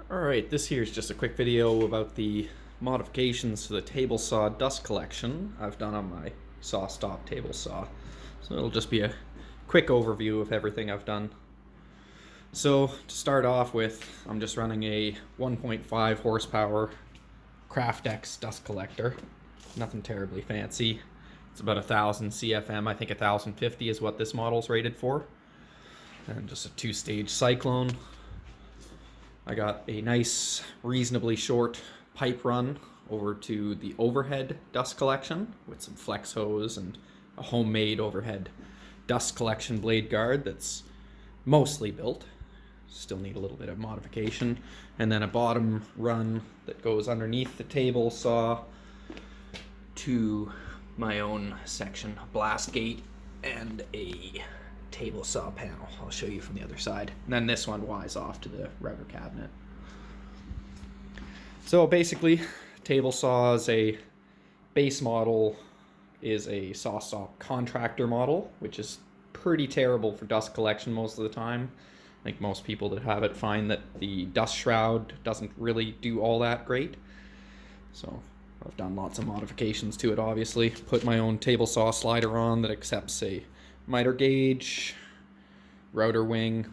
Alright, this here is just a quick video about the modifications to the table saw dust collection I've done on my Sawstop table saw. So it'll just be a quick overview of everything I've done. So to start off with, I'm just running a 1.5 horsepower Craftex dust collector. Nothing terribly fancy. It's about 1000 CFM, I think 1050 is what this model's rated for. And just a two-stage cyclone. I got a nice, reasonably short pipe run over to the overhead dust collection with some flex hose and a homemade overhead dust collection blade guard that's mostly built. Still need a little bit of modification. And then a bottom run that goes underneath the table saw to my own section, blast gate, and a table saw panel. I'll show you from the other side. And then this one wise off to the router cabinet. So basically, table saw is a base model, is a Sawstop Contractor model, which is pretty terrible for dust collection most of the time. I think most people that have it find that the dust shroud doesn't really do all that great. So I've done lots of modifications to it, obviously. Put my own table saw slider on that accepts a miter gauge, router wing,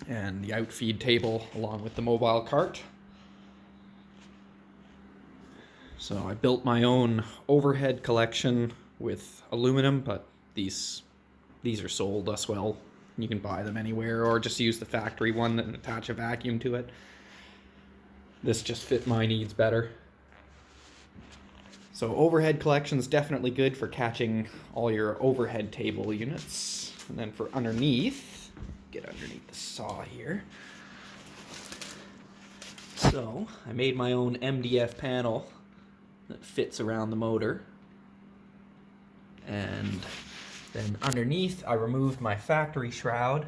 and the outfeed table along with the mobile cart. So I built my own overhead collection with aluminum, but these are sold as well. You can buy them anywhere or just use the factory one and attach a vacuum to it. This just fit my needs better. So overhead collection is definitely good for catching all your overhead table units. And then for underneath, get underneath the saw here. So I made my own MDF panel that fits around the motor. And then underneath I removed my factory shroud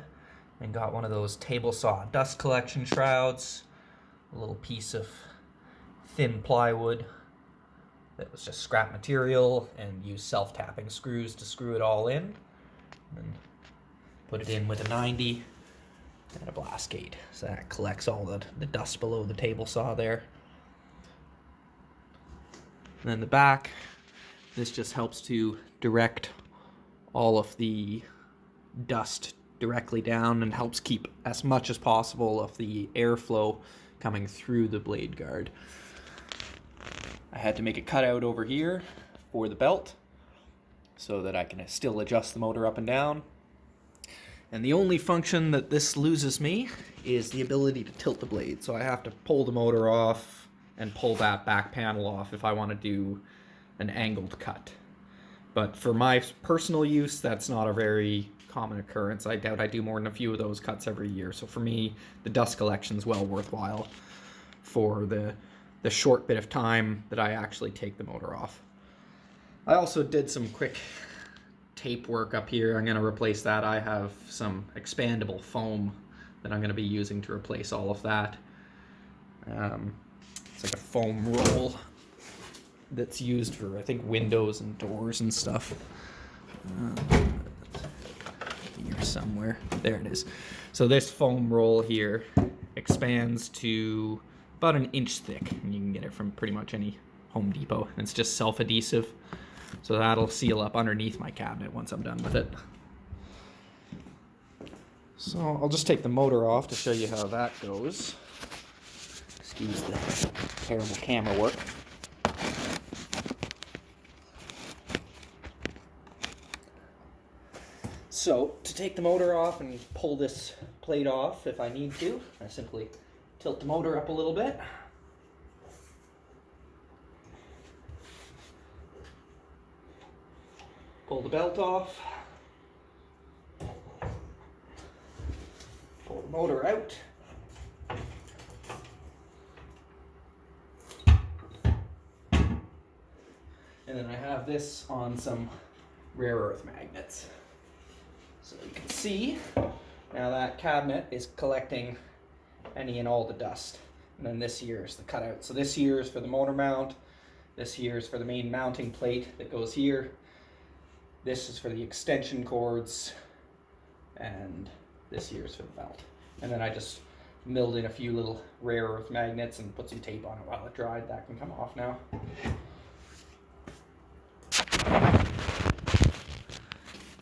and got one of those table saw dust collection shrouds. A little piece of thin plywood that was just scrap material, and used self-tapping screws to screw it all in. And put it in with a 90 and a blast gate. So that collects all the dust below the table saw there. And then the back, this just helps to direct all of the dust directly down and helps keep as much as possible of the airflow coming through the blade guard. I had to make a cutout over here for the belt so that I can still adjust the motor up and down. And the only function that this loses me is the ability to tilt the blade. So I have to pull the motor off and pull that back panel off if I want to do an angled cut. But for my personal use, that's not a very common occurrence. I doubt I do more than a few of those cuts every year. So for me, the dust collection is well worthwhile for the short bit of time that I actually take the motor off. I also did some quick tape work up here. I'm going to replace that. I have some expandable foam that I'm going to be using to replace all of that. It's like a foam roll that's used for, I think, windows and doors and stuff. Here somewhere. There it is. So this foam roll here expands to about an inch thick, and you can get it from pretty much any Home Depot. And it's just self-adhesive, so that'll seal up underneath my cabinet once I'm done with it. So I'll just take the motor off to show you how that goes. Excuse the terrible camera work. So to take the motor off and pull this plate off if I need to, I simply tilt the motor up a little bit. Pull the belt off. Pull the motor out. And then I have this on some rare earth magnets. So you can see now that cabinet is collecting any and all the dust. And then this here is the cutout. So this here is for the motor mount. This here is for the main mounting plate that goes here. This is for the extension cords. And this here is for the belt. And then I just milled in a few little rare earth magnets and put some tape on it while it dried. That can come off now.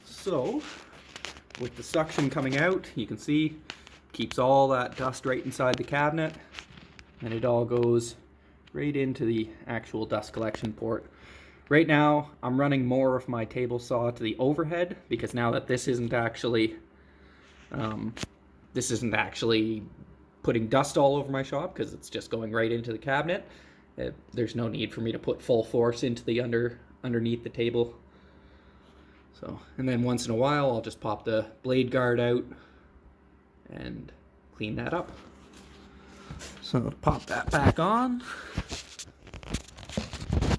So, with the suction coming out, you can see, keeps all that dust right inside the cabinet, and it all goes right into the actual dust collection port. Right now, I'm running more of my table saw to the overhead, because now that this isn't actually putting dust all over my shop, because it's just going right into the cabinet, there's no need for me to put full force into the underneath the table. So, and then once in a while, I'll just pop the blade guard out and clean that up. So pop that back on.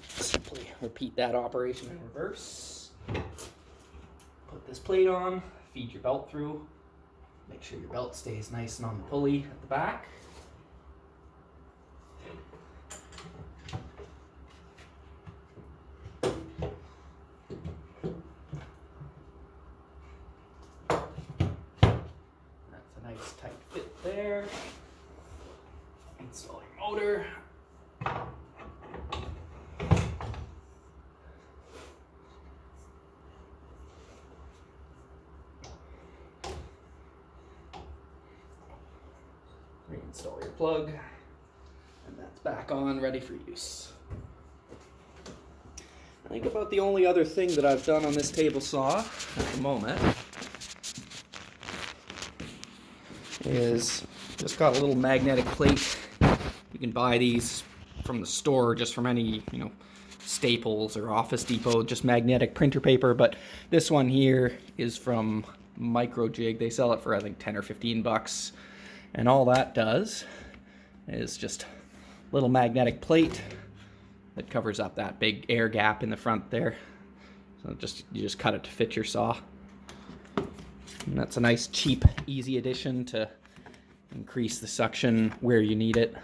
Simply repeat that operation in reverse. Put this plate on, feed your belt through. Make sure your belt stays nice and on the pulley at the back. That's a nice tight fit there. Install your motor. Reinstall your plug, and that's back on, ready for use. I think about the only other thing that I've done on this table saw at the moment is just got a little magnetic plate. You can buy these from the store, just from any, Staples or Office Depot, just magnetic printer paper, but this one here is from Microjig. They sell it for I think 10 or 15 bucks. And all that does is just a little magnetic plate that covers up that big air gap in the front there. So you just cut it to fit your saw. And that's a nice, cheap, easy addition to increase the suction where you need it.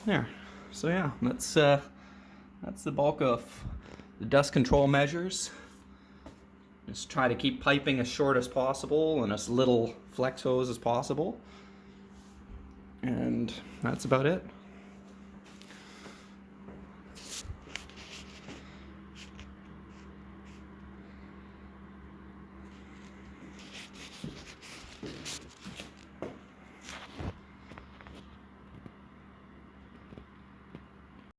There. So yeah, that's the bulk of the dust control measures. Just try to keep piping as short as possible and as little flex hose as possible. And that's about it.